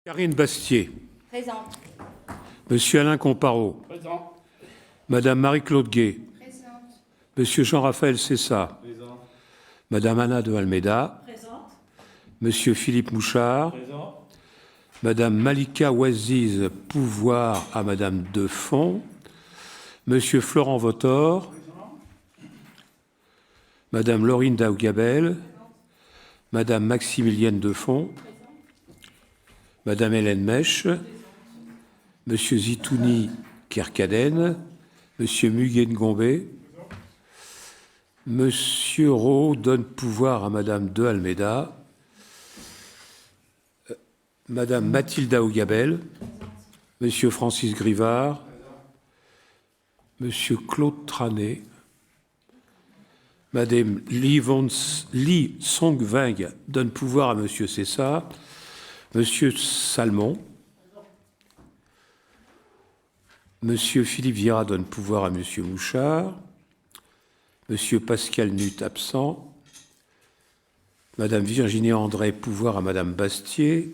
Karine Bastier. Présente. Monsieur Alain Comparot. Présent. Madame Marie-Claude Gué. Présente. Monsieur Jean-Raphaël Cessa. Présent. Madame Anna de Almeida. Présente. Monsieur Philippe Mouchard. Présent. Madame Malika Ouaziz, pouvoir à Madame Defont. Monsieur Florent Votor. Madame Laurine Daougabel. Madame Maximilienne Defont. Madame Hélène Mèche. Monsieur Zitouni Kerkaden. Monsieur Muguet Ngombé. Monsieur Rowe donne pouvoir à Madame de Almeida. Madame Mathilda Ougabel. Monsieur Francis Grivard. Monsieur Claude Tranet. Madame Li Songving donne pouvoir à Monsieur Cessa. Monsieur Salmon. Monsieur Philippe Vieira donne pouvoir à Monsieur Mouchard. Monsieur Pascal Nutt absent. Madame Virginie André, pouvoir à Madame Bastier.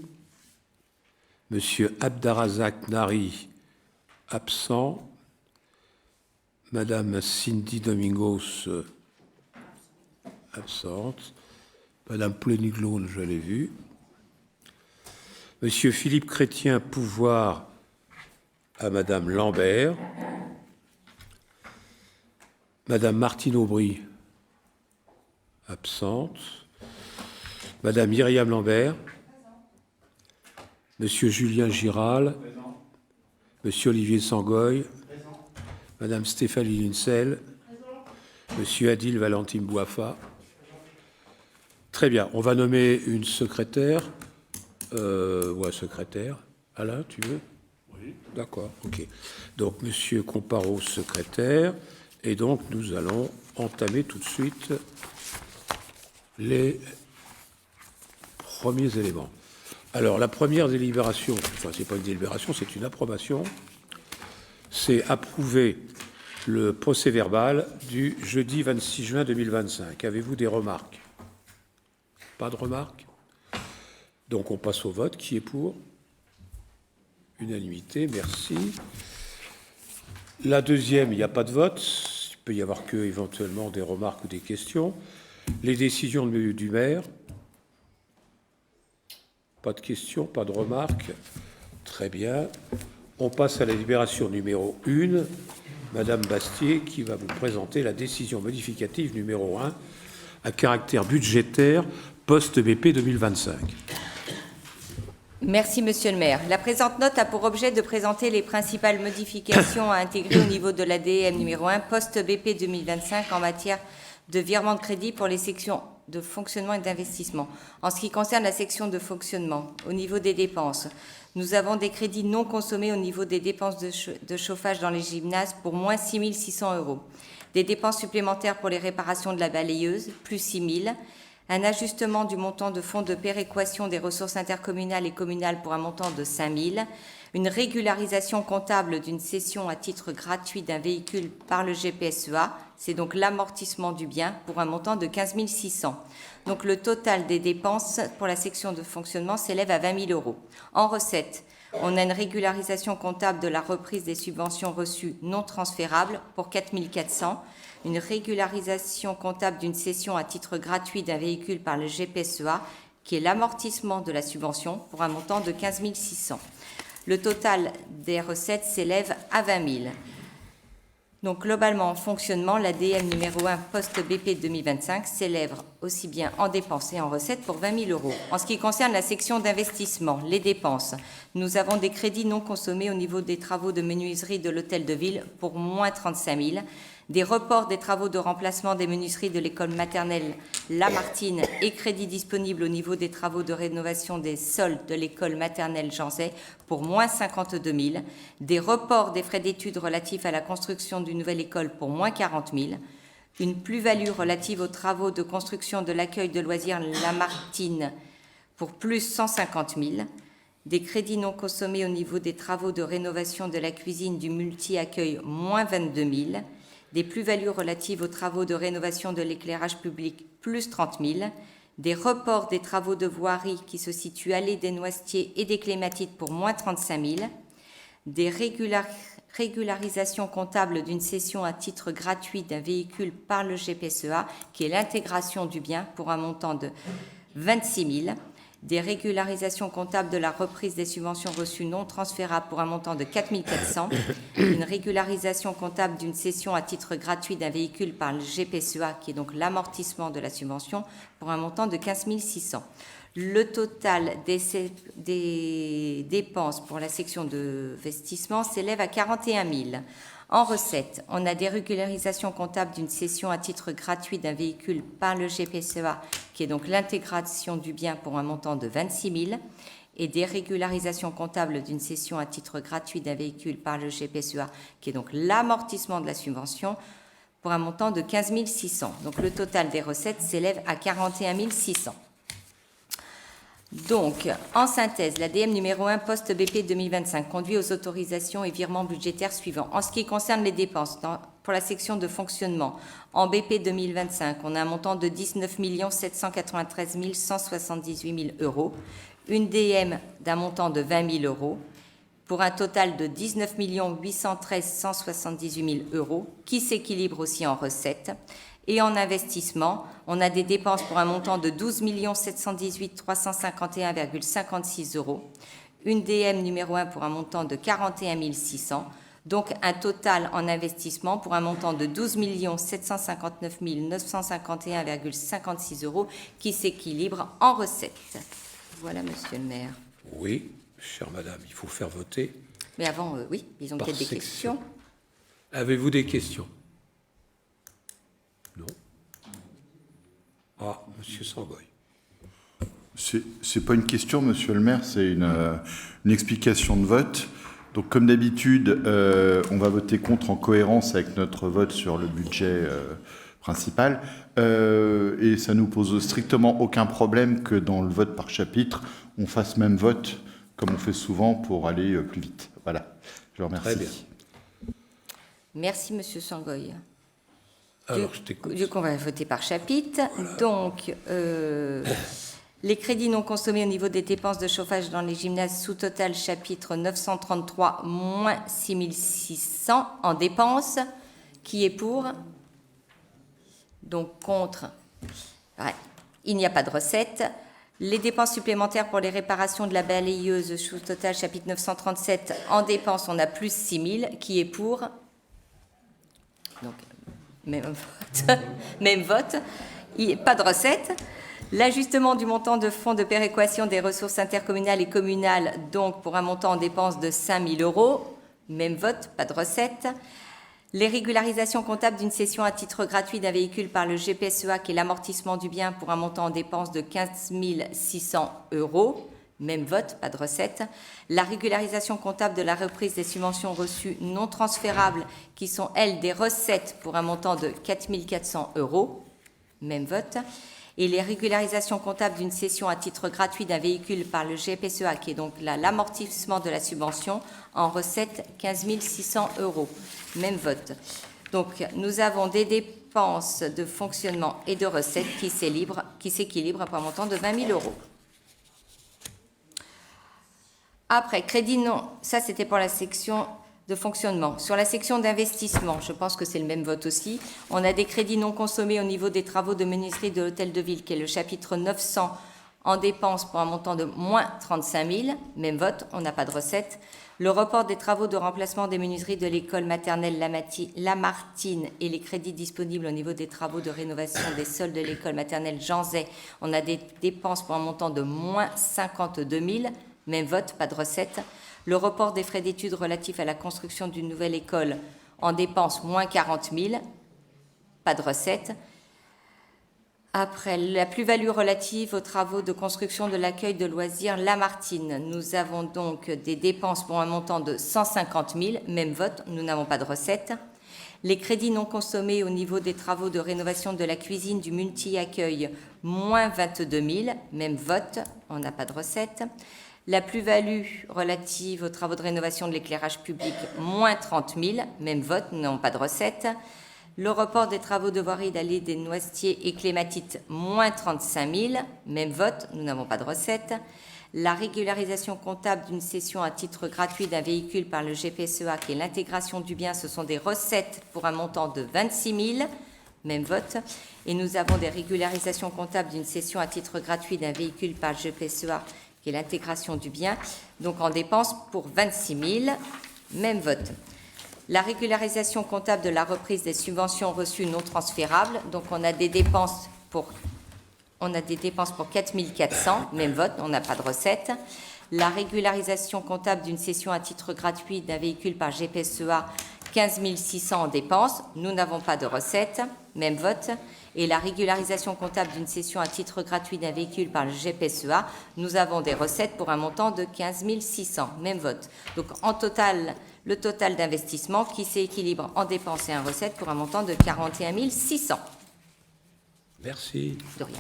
Monsieur Abdarazak Nari, absent. Madame Cindy Domingos, absente. Madame Pléniglone, je l'ai vue. Monsieur Philippe Chrétien, pouvoir à Madame Lambert. Madame Martine Aubry, absente. Madame Myriam Lambert. Monsieur Julien Giral. Présent. Monsieur Olivier Sangoy. Présent. Madame Stéphanie Lincel. Monsieur Adil Valentine Boiffa. Très bien, on va nommer une secrétaire. Secrétaire. Alain, tu veux? Oui. D'accord, ok. Donc, Monsieur Comparot, secrétaire. Et donc, nous allons entamer tout de suite les premiers éléments. Alors, la première délibération, enfin, c'est pas une délibération, c'est une approbation, c'est approuver le procès-verbal du jeudi 26 juin 2025. Avez-vous des remarques? Pas de remarques? Donc, on passe au vote. Qui est pour? Unanimité, merci. La deuxième, il n'y a pas de vote. Il peut y avoir que éventuellement des remarques ou des questions. Les décisions du maire. Pas de questions, pas de remarques. Très bien. On passe à la délibération numéro 1. Madame Bastier qui va vous présenter la décision modificative numéro 1 à caractère budgétaire post-BP 2025. Merci, Monsieur le maire. La présente note a pour objet de présenter les principales modifications à intégrer au niveau de l'ADM numéro 1 post-BP 2025 en matière de virement de crédit pour les sections de fonctionnement et d'investissement. En ce qui concerne la section de fonctionnement, au niveau des dépenses, nous avons des crédits non consommés au niveau des dépenses de chauffage dans les gymnases pour moins 6 600 €. Des dépenses supplémentaires pour les réparations de la balayeuse, plus 6 000 €. Un ajustement du montant de fonds de péréquation des ressources intercommunales et communales pour un montant de 5 000 €. Une régularisation comptable d'une cession à titre gratuit d'un véhicule par le GPSEA, c'est donc l'amortissement du bien pour un montant de 15 600 €. Donc le total des dépenses pour la section de fonctionnement s'élève à 20 000 €. En recettes, on a une régularisation comptable de la reprise des subventions reçues non transférables pour 4 400 €. Une régularisation comptable d'une cession à titre gratuit d'un véhicule par le GPSEA, qui est l'amortissement de la subvention pour un montant de 15 600 €. Le total des recettes s'élève à 20 000 €. Donc, globalement, en fonctionnement, l'ADM numéro 1 post-BP 2025 s'élève aussi bien en dépenses et en recettes pour 20 000 €. En ce qui concerne la section d'investissement, les dépenses, nous avons des crédits non consommés au niveau des travaux de menuiserie de l'hôtel de ville pour moins 35 000 €. Des reports des travaux de remplacement des menuiseries de l'école maternelle Lamartine et crédits disponibles au niveau des travaux de rénovation des sols de l'école maternelle Janzay pour moins 52 000 €. Des reports des frais d'études relatifs à la construction d'une nouvelle école pour moins 40 000 €. Une plus-value relative aux travaux de construction de l'accueil de loisirs Lamartine pour plus 150 000 €. Des crédits non consommés au niveau des travaux de rénovation de la cuisine du multi-accueil moins 22 000 €. Des plus-values relatives aux travaux de rénovation de l'éclairage public, plus 30 000 €, des reports des travaux de voirie qui se situent allée des Noisetiers et des Clématites pour moins 35 000, des régularisations comptables d'une cession à titre gratuit d'un véhicule par le GPSEA, qui est l'intégration du bien pour un montant de 26 000, des régularisations comptables de la reprise des subventions reçues non transférables pour un montant de 4 400, une régularisation comptable d'une cession à titre gratuit d'un véhicule par le GPSEA, qui est donc l'amortissement de la subvention, pour un montant de 15 600. Le total des dépenses pour la section de vestissement s'élève à 41 000. En recettes, on a des régularisations comptables d'une cession à titre gratuit d'un véhicule par le GPSEA, qui est donc l'intégration du bien pour un montant de 26 000, et des régularisations comptables d'une cession à titre gratuit d'un véhicule par le GPSEA, qui est donc l'amortissement de la subvention, pour un montant de 15 600. Donc le total des recettes s'élève à 41 600. Donc, en synthèse, l'ADM numéro 1 poste BP 2025 conduit aux autorisations et virements budgétaires suivants. En ce qui concerne les dépenses, pour la section de fonctionnement, en BP 2025, on a un montant de 19 793 178 000 euros, une DM d'un montant de 20 000 euros, pour un total de 19 813 178 000 euros, qui s'équilibre aussi en recettes. Et en investissement, on a des dépenses pour un montant de 12 718 351,56 euros, une DM numéro 1 pour un montant de 41 600, donc un total en investissement pour un montant de 12 759 951,56 euros qui s'équilibre en recettes. Voilà, monsieur le maire. Oui, chère madame, il faut faire voter. Mais avant, oui, ils ont peut-être des questions. Avez-vous des questions? Non. Ah, monsieur Sangoy. C'est pas une question, monsieur le maire, c'est une explication de vote. Donc, comme d'habitude, on va voter contre en cohérence avec notre vote sur le budget principal. Et ça nous pose strictement aucun problème que dans le vote par chapitre, on fasse même vote, comme on fait souvent, pour aller plus vite. Voilà. Je vous remercie. Très bien. Merci, monsieur Sangoy. Alors, je t'écoute. Du coup, on va voter par chapitre. Voilà. Donc, les crédits non consommés au niveau des dépenses de chauffage dans les gymnases sous total chapitre 933 moins 6 600 en dépenses. Qui est pour? Donc, contre. Ouais. Il n'y a pas de recette. Les dépenses supplémentaires pour les réparations de la balayeuse sous total chapitre 937 en dépenses, on a plus 6 000. Qui est pour? Donc, même vote. Même vote. Pas de recette. L'ajustement du montant de fonds de péréquation des ressources intercommunales et communales, donc pour un montant en dépenses de 5 000 euros. Même vote, pas de recette. Les régularisations comptables d'une cession à titre gratuit d'un véhicule par le GPSEA, qui est l'amortissement du bien pour un montant en dépenses de 15 600 euros. Même vote, pas de recette. La régularisation comptable de la reprise des subventions reçues non transférables, qui sont, elles, des recettes pour un montant de 4 400 euros. Même vote. Et les régularisations comptables d'une cession à titre gratuit d'un véhicule par le GPSEA, qui est donc l'amortissement de la subvention, en recettes 15 600 euros. Même vote. Donc, nous avons des dépenses de fonctionnement et de recettes qui s'équilibrent pour un montant de 20 000 euros. Après, crédit non, ça c'était pour la section de fonctionnement. Sur la section d'investissement, je pense que c'est le même vote aussi, on a des crédits non consommés au niveau des travaux de menuiserie de l'hôtel de ville, qui est le chapitre 900 en dépenses pour un montant de moins 35 000. Même vote, on n'a pas de recette. Le report des travaux de remplacement des menuiseries de l'école maternelle Lamartine et les crédits disponibles au niveau des travaux de rénovation des sols de l'école maternelle Jean Zay, on a des dépenses pour un montant de moins 52 000. Même vote, pas de recette. Le report des frais d'études relatifs à la construction d'une nouvelle école en dépenses, moins 40 000. Pas de recette. Après, la plus-value relative aux travaux de construction de l'accueil de loisirs Lamartine. Nous avons donc des dépenses pour un montant de 150 000. Même vote, nous n'avons pas de recette. Les crédits non consommés au niveau des travaux de rénovation de la cuisine du multi-accueil, moins 22 000. Même vote, on n'a pas de recette. La plus-value relative aux travaux de rénovation de l'éclairage public, moins 30 000. Même vote, nous n'avons pas de recette. Le report des travaux de voirie d'allée des Noisetiers et Clématite, moins 35 000. Même vote, nous n'avons pas de recette. La régularisation comptable d'une cession à titre gratuit d'un véhicule par le GPSEA, qui est l'intégration du bien, ce sont des recettes pour un montant de 26 000. Même vote. Et nous avons des régularisations comptables d'une cession à titre gratuit d'un véhicule par le GPSEA, qui est l'intégration du bien, donc en dépenses pour 26 000. Même vote. La régularisation comptable de la reprise des subventions reçues non transférables, donc on a des dépenses pour 4 400, même vote, on n'a pas de recette. La régularisation comptable d'une cession à titre gratuit d'un véhicule par GPSEA, 15 600 en dépenses, nous n'avons pas de recette, même vote. Et la régularisation comptable d'une cession à titre gratuit d'un véhicule par le GPSEA, nous avons des recettes pour un montant de 15 600, même vote. Donc en total, le total d'investissement qui s'équilibre en dépenses et en recettes pour un montant de 41 600. Merci. De rien.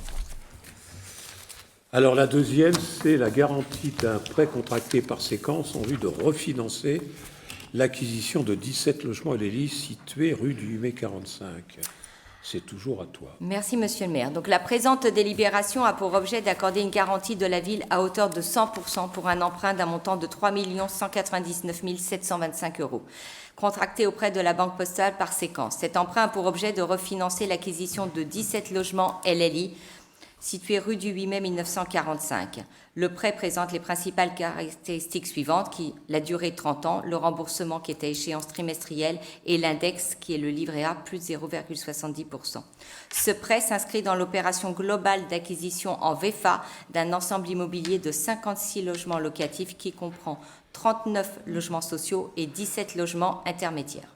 Alors la deuxième, c'est la garantie d'un prêt contracté par séquence en vue de refinancer l'acquisition de 17 logements et lits situés rue du 8 mai 45. C'est toujours à toi. Merci, Monsieur le maire. Donc, la présente délibération a pour objet d'accorder une garantie de la ville à hauteur de 100% pour un emprunt d'un montant de 3 199 725 €, contracté auprès de la Banque Postale par séquence. Cet emprunt a pour objet de refinancer l'acquisition de 17 logements LLI situés rue du 8 mai 1945. Le prêt présente les principales caractéristiques suivantes, la durée de 30 ans, le remboursement qui est à échéance trimestrielle et l'index qui est le livret A plus 0,70%. Ce prêt s'inscrit dans l'opération globale d'acquisition en VFA d'un ensemble immobilier de 56 logements locatifs qui comprend 39 logements sociaux et 17 logements intermédiaires.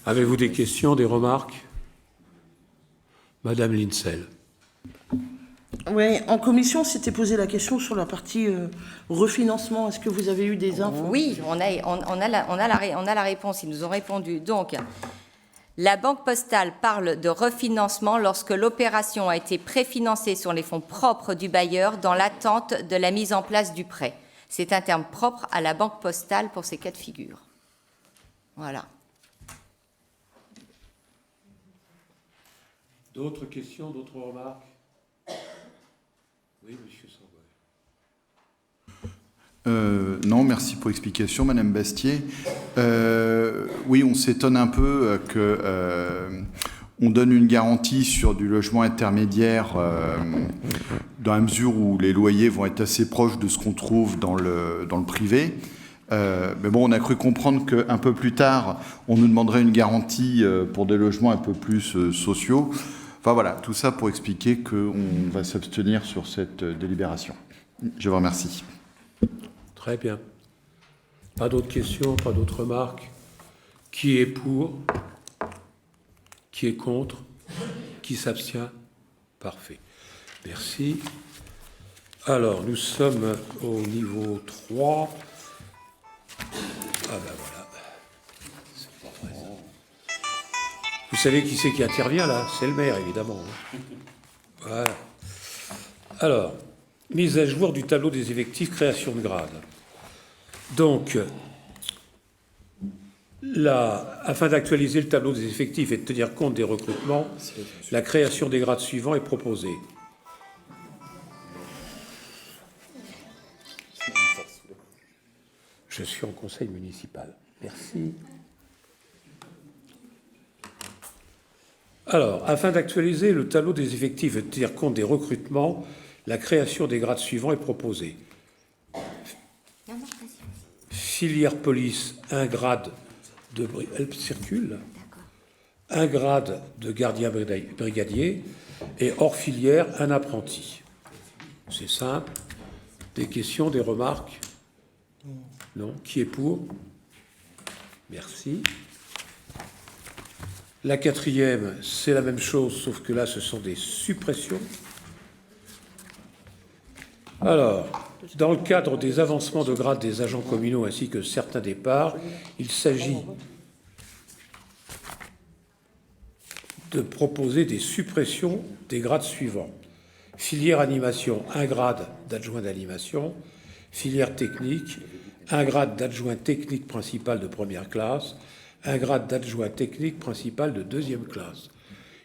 Avez-vous des questions, des remarques? Madame Lincel. Oui, en commission, on s'était posé la question sur la partie refinancement. Est-ce que vous avez eu des infos? Oui, on a la réponse. Ils nous ont répondu. Donc, la Banque Postale parle de refinancement lorsque l'opération a été préfinancée sur les fonds propres du bailleur dans l'attente de la mise en place du prêt. C'est un terme propre à la Banque Postale pour ces cas de figure. Voilà. D'autres questions, d'autres remarques? Oui, monsieur Sangouin. Non, merci pour l'explication, Madame Bastier. Oui, on s'étonne un peu on donne une garantie sur du logement intermédiaire dans la mesure où les loyers vont être assez proches de ce qu'on trouve dans le privé. Mais bon, on a cru comprendre qu'un peu plus tard, on nous demanderait une garantie pour des logements un peu plus sociaux. Enfin voilà, tout ça pour expliquer qu'on va s'abstenir sur cette délibération. Je vous remercie. Très bien. Pas d'autres questions, pas d'autres remarques? Qui est pour? Qui est contre? Qui s'abstient? Parfait. Merci. Alors, nous sommes au niveau 3. Ah ben voilà. C'est pas vrai, ça. Vous savez qui c'est qui intervient là? C'est le maire, évidemment. Voilà. Alors, mise à jour du tableau des effectifs, création de grades. Donc, là, afin d'actualiser le tableau des effectifs et de tenir compte des recrutements, la création des grades suivants est proposée. Je suis en conseil municipal. Merci. Alors, afin d'actualiser le tableau des effectifs et de tenir compte des recrutements, la création des grades suivants est proposée. Filière police, un grade de... Elle circule. Un grade de gardien brigadier et hors filière, un apprenti. C'est simple. Des questions, des remarques? Non. Qui est pour? Merci. La quatrième, c'est la même chose, sauf que là, ce sont des suppressions. Alors, dans le cadre des avancements de grade des agents communaux ainsi que certains départs, il s'agit de proposer des suppressions des grades suivants. Filière animation, un grade d'adjoint d'animation. Filière technique, un grade d'adjoint technique principal de première classe, un grade d'adjoint technique principal de deuxième classe.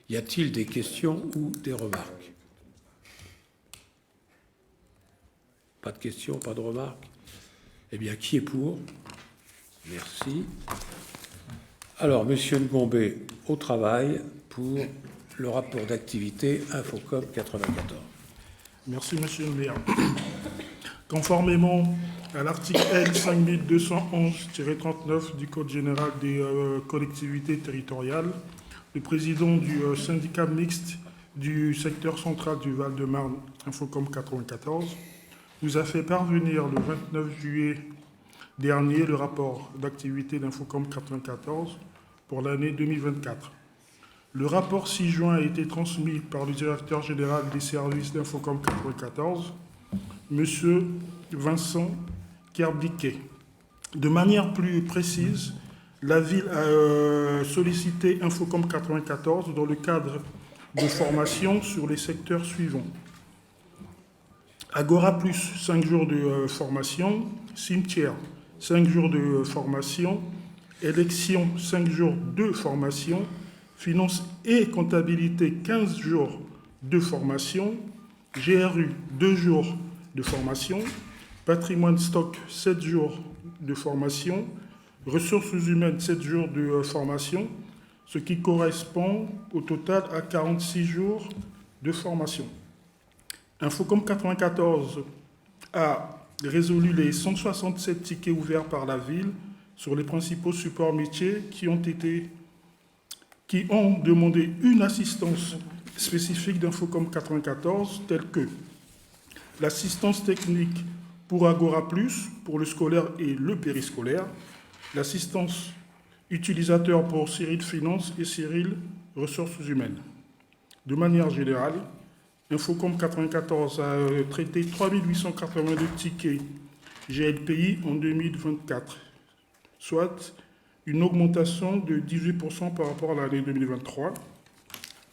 Y a-t-il des questions ou des remarques? Pas de questions, pas de remarques? Eh bien, qui est pour? Merci. Alors, Monsieur Ngombé, au travail pour le rapport d'activité Infocom 94. Merci, Monsieur le maire. Conformément à l'article L. 5211-39 du Code général des collectivités territoriales, le président du syndicat mixte du secteur central du Val-de-Marne, Infocom 94, nous a fait parvenir le 29 juillet dernier le rapport d'activité d'Infocom 94 pour l'année 2024. Le rapport 6 juin a été transmis par le directeur général des services d'Infocom 94, M. Vincent Kerbiquet. De manière plus précise, la ville a sollicité Infocom 94 dans le cadre de formation sur les secteurs suivants. Agora Plus, 5 jours de formation. Cimetière, 5 jours de formation. Élection, 5 jours de formation. Finance et comptabilité, 15 jours de formation. GRU, 2 jours de formation. Patrimoine stock, 7 jours de formation. Ressources humaines, 7 jours de formation, ce qui correspond au total à 46 jours de formation. Infocom 94 a résolu les 167 tickets ouverts par la ville sur les principaux supports métiers qui ont demandé une assistance spécifique d'Infocom 94, telle que l'assistance technique pour Agora Plus, pour le scolaire et le périscolaire, l'assistance utilisateur pour Cyril Finance et Cyril Ressources humaines. De manière générale, Infocom 94 a traité 3882 tickets GLPI en 2024, soit une augmentation de 18% par rapport à l'année 2023.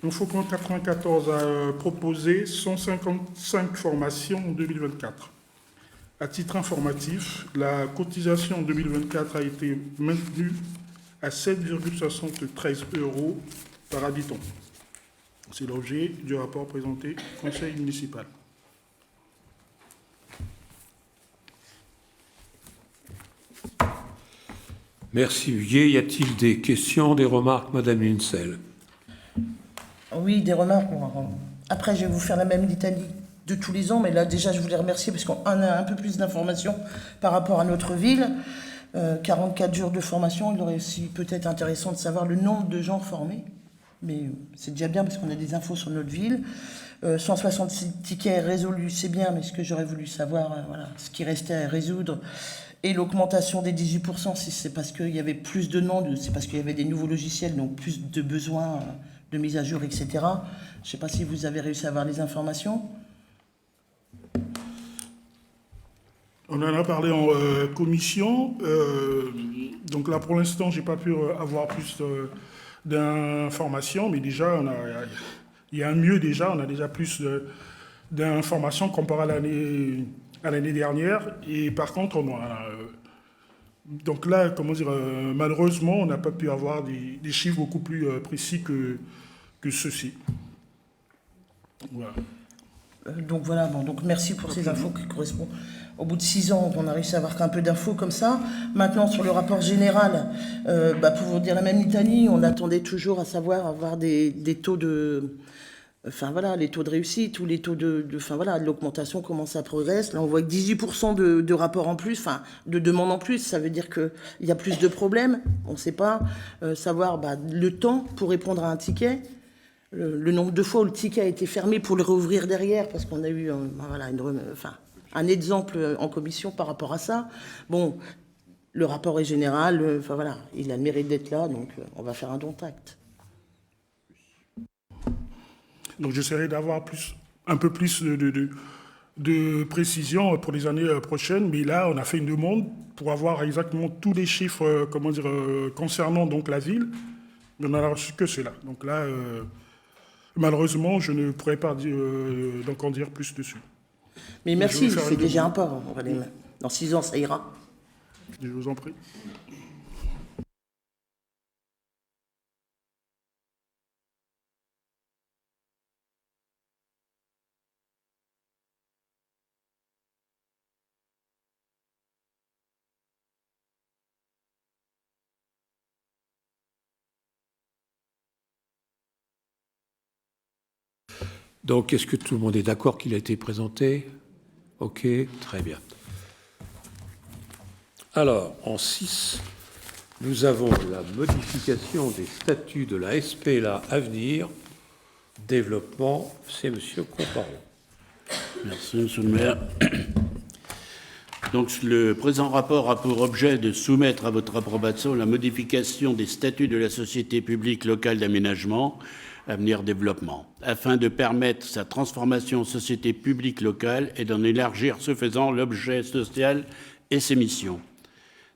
Infocom 94 a proposé 155 formations en 2024. À titre informatif, la cotisation en 2024 a été maintenue à 7,73 € par habitant. C'est l'objet du rapport présenté au conseil municipal. Merci Huguet. Y a-t-il des questions, des remarques, Madame Lincel? Oui, des remarques. Après, je vais vous faire la même litanie de tous les ans, mais là, déjà, je voulais remercier parce qu'on a un peu plus d'informations par rapport à notre ville. 44 jours de formation, il aurait aussi peut-être intéressant de savoir le nombre de gens formés. Mais c'est déjà bien parce qu'on a des infos sur notre ville. 166 tickets résolus, c'est bien, mais ce que j'aurais voulu savoir, voilà, ce qui restait à résoudre. Et l'augmentation des 18%, si c'est parce qu'il y avait plus de noms, c'est parce qu'il y avait des nouveaux logiciels, donc plus de besoins de mise à jour, etc. Je ne sais pas si vous avez réussi à avoir les informations. On en a parlé en commission. Donc là, pour l'instant, je n'ai pas pu avoir plus d'informations, mais déjà, il y a un mieux déjà. On a déjà plus d'informations comparé à l'année dernière. Et par contre, donc là, comment dire, malheureusement, on n'a pas pu avoir des chiffres beaucoup plus précis que ceux-ci. Voilà. Donc voilà, bon, donc merci pour ces infos qui correspondent. Au bout de 6 ans, on a réussi à avoir qu'un peu d'infos comme ça. Maintenant, sur le rapport général, pour vous dire la même litanie, on attendait toujours à savoir avoir des taux de... Enfin voilà, les taux de réussite ou les taux de l'augmentation, comment ça progresse. Là, on voit que 18% de rapports en plus, enfin, de demandes en plus, ça veut dire qu'il y a plus de problèmes. On ne sait pas savoir le temps pour répondre à un ticket. Le nombre de fois où le ticket a été fermé pour le rouvrir derrière, parce qu'on a eu un exemple en commission par rapport à ça. Bon, le rapport est général, il a le mérite d'être là, donc on va faire un don acte. Donc j'essaierai d'avoir un peu plus de précision pour les années prochaines, mais là, on a fait une demande pour avoir exactement tous les chiffres concernant donc la ville, mais on n'a reçu que cela. Donc là... malheureusement, je ne pourrais pas donc en dire plus dessus. Mais merci, c'est déjà un pas. Dans 6 ans, ça ira. Je vous en prie. Donc, est-ce que tout le monde est d'accord qu'il a été présenté? OK, très bien. Alors, en 6, nous avons la modification des statuts de la SPLA Avenir Développement. C'est M. Comparon. Merci, Monsieur le maire. Donc, le présent rapport a pour objet de soumettre à votre approbation la modification des statuts de la Société publique locale d'aménagement Avenir Développement, afin de permettre sa transformation en société publique locale et d'en élargir, ce faisant, l'objet social et ses missions.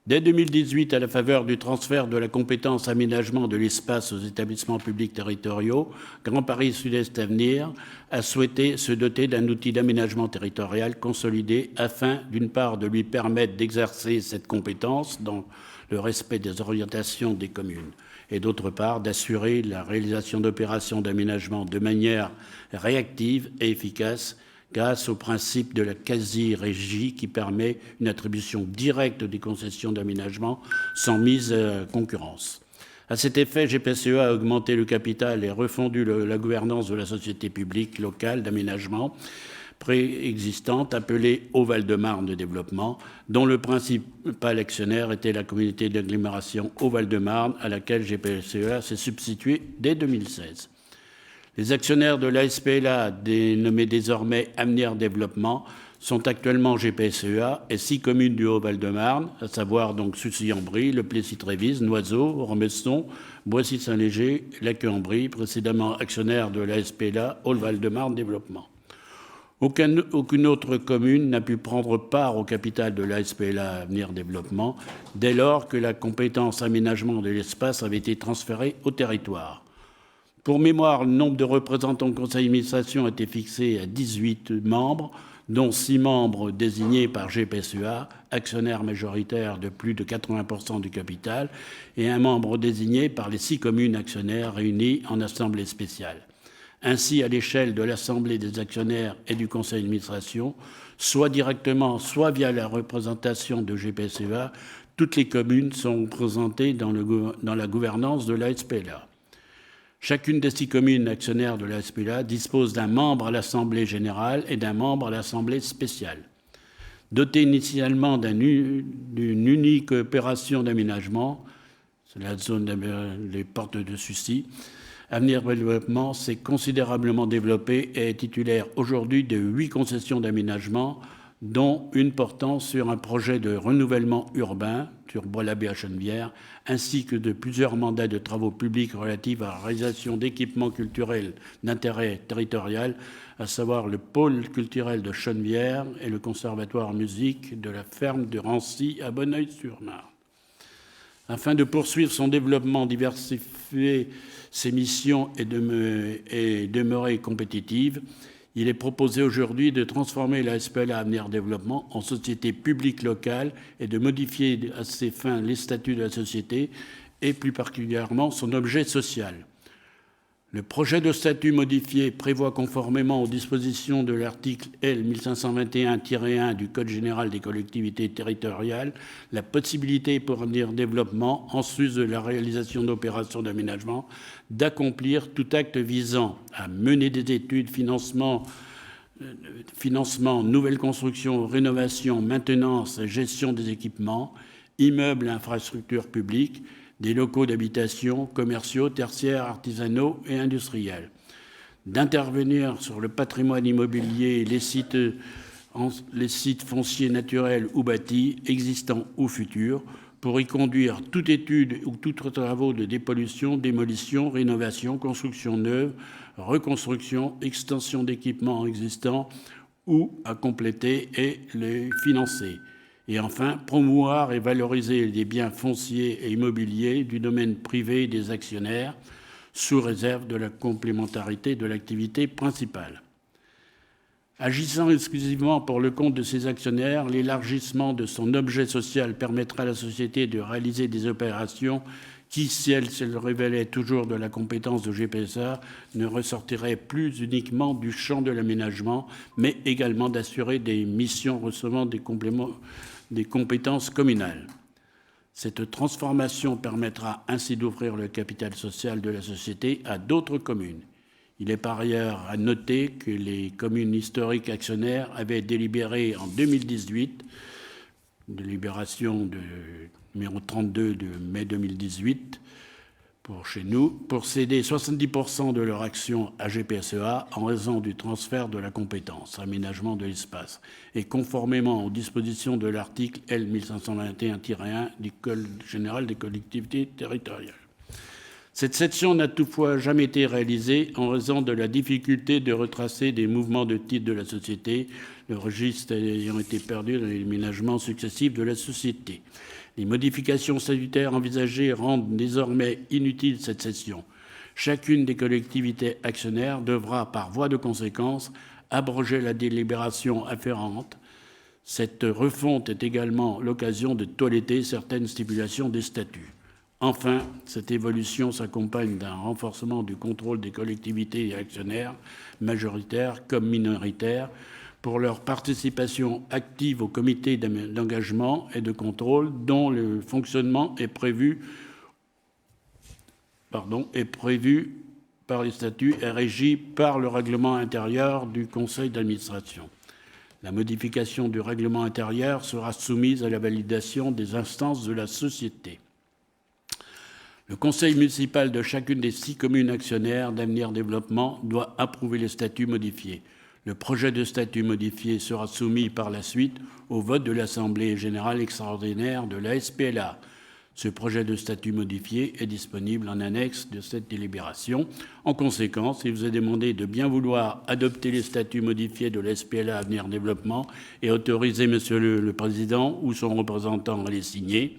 Dès 2018, à la faveur du transfert de la compétence aménagement de l'espace aux établissements publics territoriaux, Grand Paris Sud-Est Avenir a souhaité se doter d'un outil d'aménagement territorial consolidé afin, d'une part, de lui permettre d'exercer cette compétence dans le respect des orientations des communes, et d'autre part, d'assurer la réalisation d'opérations d'aménagement de manière réactive et efficace grâce au principe de la quasi-régie qui permet une attribution directe des concessions d'aménagement sans mise à concurrence. À cet effet, GPCE a augmenté le capital et refondu la gouvernance de la société publique locale d'aménagement préexistante appelée Haut Val-de-Marne de Développement, dont le principal actionnaire était la communauté d'agglomération Haut Val-de-Marne, à laquelle GPCE s'est substitué dès 2016. Les actionnaires de l'ASPLA, dénommés désormais Avenir Développement, sont actuellement GPSEA et 6 communes du Haut-Val-de-Marne, à savoir donc Sucy-en-Brie, Le Plessis-Trévise, Noiseau, Ormesson, Boissy-Saint-Léger, Laqueux-en-Brie, précédemment actionnaire de l'ASPLA, Haut-Val-de-Marne Développement. Aucune autre commune n'a pu prendre part au capital de l'ASPLA Avenir Développement dès lors que la compétence aménagement de l'espace avait été transférée au territoire. Pour mémoire, le nombre de représentants au conseil d'administration a été fixé à 18 membres, dont 6 membres désignés par GPSEA, actionnaire majoritaire de plus de 80% du capital, et un membre désigné par les 6 communes actionnaires réunies en assemblée spéciale. Ainsi, à l'échelle de l'Assemblée des actionnaires et du conseil d'administration, soit directement, soit via la représentation de GPSEA, toutes les communes sont représentées dans la gouvernance de l'ASPLA. Chacune des 6 communes actionnaires de la SPLA dispose d'un membre à l'Assemblée générale et d'un membre à l'Assemblée spéciale. Dotée initialement d'une unique opération d'aménagement, c'est la zone des portes de Sucy, Avenir Développement s'est considérablement développé et est titulaire aujourd'hui de 8 concessions d'aménagement, dont une portant sur un projet de renouvellement urbain sur Bois-l'Abbé à Chenevière, ainsi que de plusieurs mandats de travaux publics relatifs à la réalisation d'équipements culturels d'intérêt territorial, à savoir le pôle culturel de Chenevière et le conservatoire musique de la ferme de Rancy à Bonneuil-sur-Marne. Afin de poursuivre son développement, diversifier ses missions et demeurer compétitive, il est proposé aujourd'hui de transformer la SPLA Avenir Développement en société publique locale et de modifier à ces fins les statuts de la société et plus particulièrement son objet social. Le projet de statut modifié prévoit, conformément aux dispositions de l'article L. 1521-1 du Code général des collectivités territoriales, la possibilité pour Avenir Développement, en sus de la réalisation d'opérations d'aménagement, d'accomplir tout acte visant à mener des études, financement, nouvelles constructions, rénovation, maintenance et gestion des équipements, immeubles et infrastructures publiques, des locaux d'habitation, commerciaux, tertiaires, artisanaux et industriels, d'intervenir sur le patrimoine immobilier, les sites fonciers naturels ou bâtis, existants ou futurs, pour y conduire toute étude ou tout travaux de dépollution, démolition, rénovation, construction neuve, reconstruction, extension d'équipements existants ou à compléter et les financer. Et enfin, promouvoir et valoriser les biens fonciers et immobiliers du domaine privé et des actionnaires, sous réserve de la complémentarité de l'activité principale. Agissant exclusivement pour le compte de ses actionnaires, l'élargissement de son objet social permettra à la société de réaliser des opérations qui, si elles se révélaient toujours de la compétence de GPSA, ne ressortiraient plus uniquement du champ de l'aménagement, mais également d'assurer des missions recevant des compétences communales. Cette transformation permettra ainsi d'ouvrir le capital social de la société à d'autres communes. Il est par ailleurs à noter que les communes historiques actionnaires avaient délibéré en 2018, délibération numéro 32 de mai 2018, pour chez nous, pour céder 70% de leur action à GPSEA en raison du transfert de la compétence, aménagement de l'espace, et conformément aux dispositions de l'article L. 1521-1 du Code général des collectivités territoriales. Cette cession n'a toutefois jamais été réalisée en raison de la difficulté de retracer des mouvements de titres de la société, le registre ayant été perdu dans les déménagements successifs de la société. Les modifications statutaires envisagées rendent désormais inutile cette cession. Chacune des collectivités actionnaires devra, par voie de conséquence, abroger la délibération afférente. Cette refonte est également l'occasion de toiletter certaines stipulations des statuts. Enfin, cette évolution s'accompagne d'un renforcement du contrôle des collectivités et actionnaires, majoritaires comme minoritaires, pour leur participation active au comité d'engagement et de contrôle dont le fonctionnement est prévu par les statuts et régi par le règlement intérieur du conseil d'administration. La modification du règlement intérieur sera soumise à la validation des instances de la société. Le conseil municipal de chacune des 6 communes actionnaires d'Avenir Développement doit approuver les statuts modifiés. Le projet de statut modifié sera soumis par la suite au vote de l'Assemblée générale extraordinaire de la SPLA. Ce projet de statut modifié est disponible en annexe de cette délibération. En conséquence, il vous est demandé de bien vouloir adopter les statuts modifiés de la SPLA Avenir Développement et autoriser Monsieur le Président ou son représentant à les signer,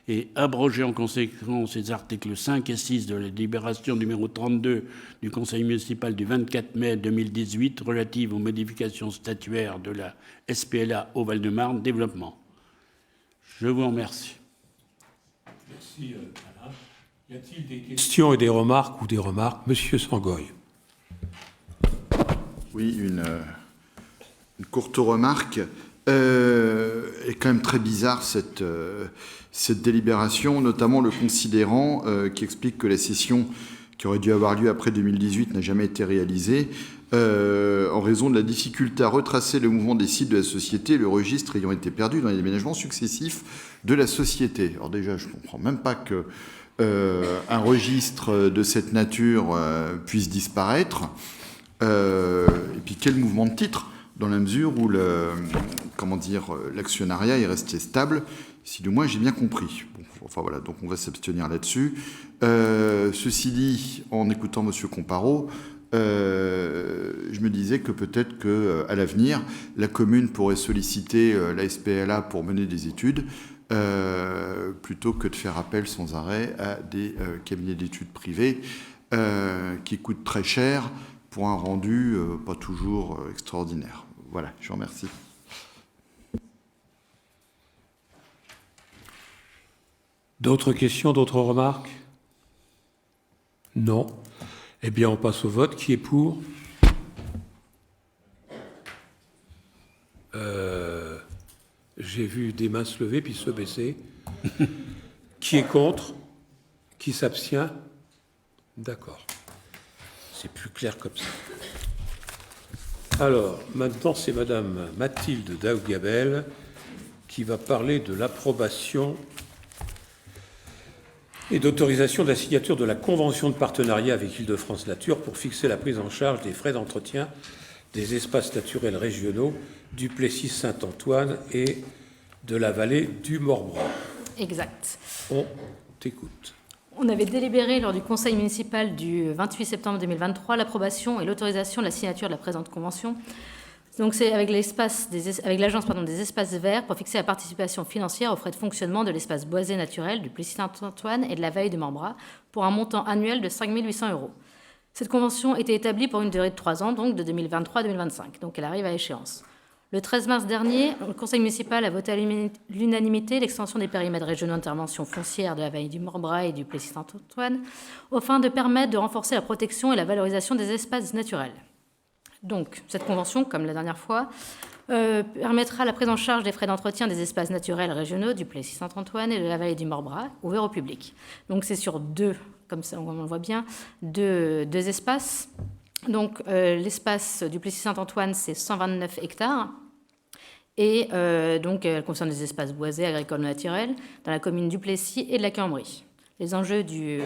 et abroger en conséquence les articles 5 et 6 de la délibération numéro 32 du Conseil municipal du 24 mai 2018 relative aux modifications statutaires de la SPLA au Val-de-Marne Développement. Je vous remercie. Merci, Alain. Y a-t-il des questions et des remarques ou des remarques? Monsieur Sangoy. Oui, une courte remarque. Est quand même très bizarre cette délibération, notamment le considérant qui explique que la cession qui aurait dû avoir lieu après 2018 n'a jamais été réalisée en raison de la difficulté à retracer le mouvement des sites de la société, le registre ayant été perdu dans les déménagements successifs de la société. Alors déjà, je ne comprends même pas que un registre de cette nature puisse disparaître. Et puis quel mouvement de titre, dans la mesure où l'actionnariat est resté stable, si du moins j'ai bien compris. Bon, enfin voilà, donc on va s'abstenir là-dessus. Ceci dit, en écoutant Monsieur Comparo, je me disais que peut-être qu'à l'avenir, la commune pourrait solliciter la SPLA pour mener des études, plutôt que de faire appel sans arrêt à des cabinets d'études privés qui coûtent très cher pour un rendu pas toujours extraordinaire. Voilà, je vous remercie. D'autres questions, d'autres remarques? Non. Eh bien, on passe au vote. Qui est pour? J'ai vu des mains se lever puis se baisser. Qui est contre? Qui s'abstient? D'accord. C'est plus clair comme ça. Alors, maintenant, c'est Madame Mathilde Daoud-Gabel qui va parler de l'approbation et d'autorisation de la signature de la convention de partenariat avec Île-de-France Nature pour fixer la prise en charge des frais d'entretien des espaces naturels régionaux du Plessis-Saint-Antoine et de la vallée du Morbihan. Exact. On t'écoute. On avait délibéré lors du conseil municipal du 28 septembre 2023 l'approbation et l'autorisation de la signature de la présente convention. Donc c'est avec l'agence des espaces verts pour fixer la participation financière aux frais de fonctionnement de l'espace boisé naturel du Plessis-Saint-Antoine et de la vallée du Morbihan pour un montant annuel de 5 800 €. Cette convention était établie pour une durée de 3 ans, donc de 2023 à 2025, donc elle arrive à échéance. Le 13 mars dernier, le Conseil municipal a voté à l'unanimité l'extension des périmètres régionaux d'intervention foncière de la vallée du Morbras et du Plessis-Saint-Antoine, aux fins de permettre de renforcer la protection et la valorisation des espaces naturels. Donc, cette convention, comme la dernière fois, permettra la prise en charge des frais d'entretien des espaces naturels régionaux du Plessis-Saint-Antoine et de la vallée du Morbras, ouverts au public. Donc, c'est sur deux, comme ça on le voit bien, deux espaces. Donc, l'espace du Plessis-Saint-Antoine, c'est 129 hectares. Et donc, elle concerne des espaces boisés, agricoles ou naturels, dans la commune du Plessis et de la Cambrie. Les enjeux du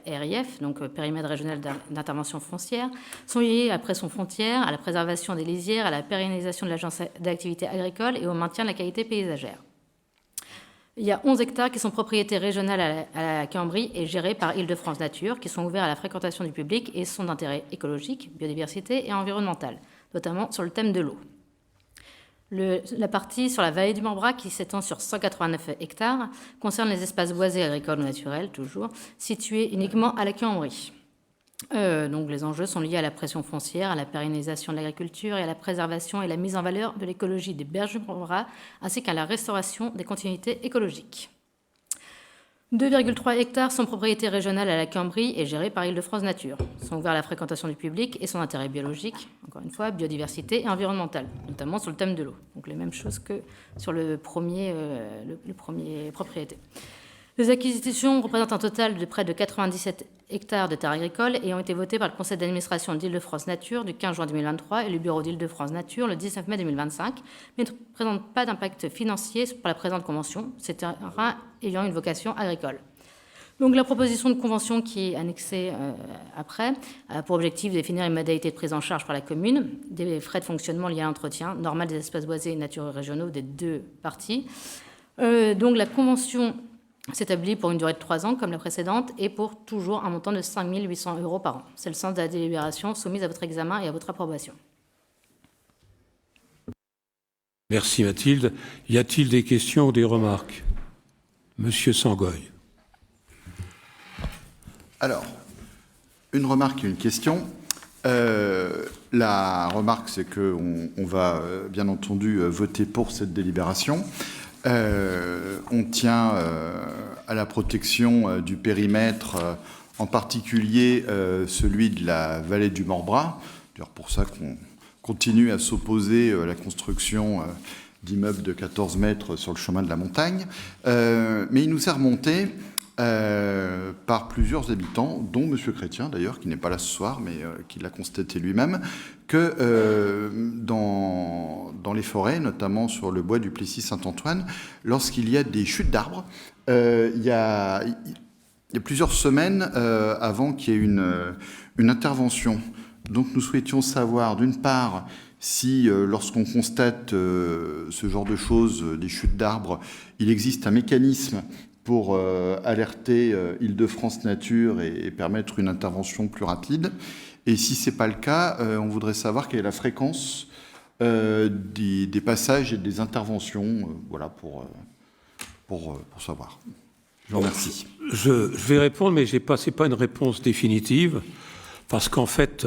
PRIF, donc périmètre régional d'intervention foncière, sont liés à la pression frontière, à la préservation des lisières, à la pérennisation de l'agence d'activité agricole et au maintien de la qualité paysagère. Il y a 11 hectares qui sont propriétés régionales à la Cambrie et gérés par Île-de-France Nature, qui sont ouverts à la fréquentation du public et sont d'intérêt écologique, biodiversité et environnemental, notamment sur le thème de l'eau. La partie sur la vallée du Morbras, qui s'étend sur 189 hectares, concerne les espaces boisés, agricoles ou naturels, toujours, situés uniquement à la Cambrie. Donc les enjeux sont liés à la pression foncière, à la pérennisation de l'agriculture et à la préservation et la mise en valeur de l'écologie des berges du Morbras, ainsi qu'à la restauration des continuités écologiques. 2,3 hectares sont propriétés régionales à la Cambrie et gérées par Île-de-France Nature. Ils sont ouverts à la fréquentation du public et son intérêt biologique, encore une fois, biodiversité et environnemental, notamment sur le thème de l'eau. Donc les mêmes choses que sur le premier propriété. Les acquisitions représentent un total de près de 97 hectares de terres agricoles et ont été votées par le Conseil d'administration d'Île-de-France Nature du 15 juin 2023 et le Bureau d'Île-de-France Nature le 19 mai 2025, mais ne présentent pas d'impact financier pour la présente convention, ces terrains ayant une vocation agricole. Donc la proposition de convention qui est annexée après a pour objectif de définir une modalité de prise en charge par la commune des frais de fonctionnement liés à l'entretien normal des espaces boisés et naturels régionaux des deux parties. Donc la convention s'établit pour une durée de 3 ans, comme la précédente, et pour toujours un montant de 5 800 € par an. C'est le sens de la délibération soumise à votre examen et à votre approbation. Merci Mathilde. Y a-t-il des questions ou des remarques? Monsieur Sangoy. Alors, une remarque et une question. La remarque, c'est qu'on va bien entendu voter pour cette délibération. On tient à la protection du périmètre, en particulier celui de la vallée du Morbras. C'est pour ça qu'on continue à s'opposer à la construction d'immeubles de 14 mètres sur le chemin de la montagne. Mais il nous est remonté par plusieurs habitants, dont M. Chrétien d'ailleurs, qui n'est pas là ce soir, mais qui l'a constaté lui-même, que dans les forêts, notamment sur le bois du Plessis-Saint-Antoine, lorsqu'il y a des chutes d'arbres, il y a plusieurs semaines avant qu'il y ait une intervention. Donc nous souhaitions savoir, d'une part, si lorsqu'on constate ce genre de choses, des chutes d'arbres, il existe un mécanisme pour alerter Île-de-France Nature et permettre une intervention plus rapide. Et si ce n'est pas le cas, on voudrait savoir quelle est la fréquence des passages et des interventions, voilà, pour savoir. Je vous remercie. Je vais répondre, mais ce n'est pas une réponse définitive, parce qu'en fait,